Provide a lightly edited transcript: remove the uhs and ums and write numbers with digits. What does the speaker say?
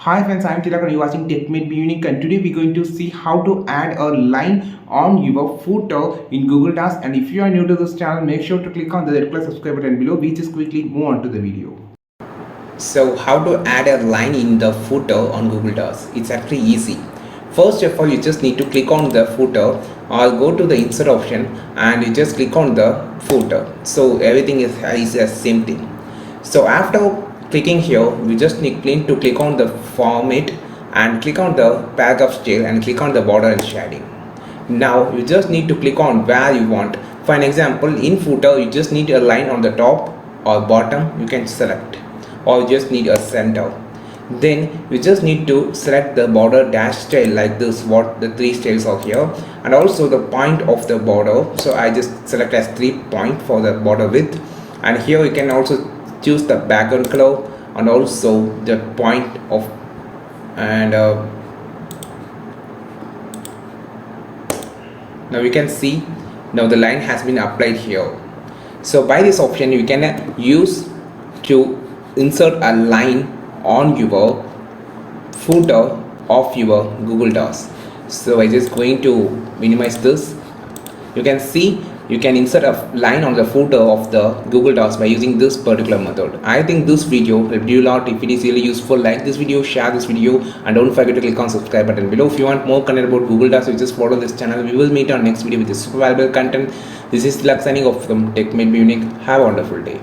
Hi friends, I am Tilak and you are watching TechMate Be Unique, and today we're going to see how to add a line on your footer in Google Tasks. And if you are new to this channel, make sure to click on the red color subscribe button below. We just quickly move on to the video. So how to add a line in the footer on Google Tasks? It's actually easy. First of all, you just need to click on the footer or go to the insert option and you just click on the footer. So everything is the same thing. So after clicking here, you just need to click on the format and click on the paragraph style and click on the border and shading. Now you just need to click on where you want. For an example, in footer you just need a line on the top or bottom, you can select, or you just need a center. Then you just need to select the border dash style like this, what the three styles are here, and also the point of the border. So I just select as 3 point for the border width, and here you can also choose the background color and also the point of, and now you can see now the line has been applied here. So by this option you can use to insert a line on your footer of your Google Docs. So I just going to minimize this. You can see you can insert a line on the footer of the Google Docs by using this particular method. I think this video helped you a lot. If it is really useful, like this video, share this video, and don't forget to click on subscribe button below. If you want more content about Google Docs, you just follow this channel. We will meet on next video with super valuable content. This is Tilak signing off from TechMate Be Unique. Have a wonderful day.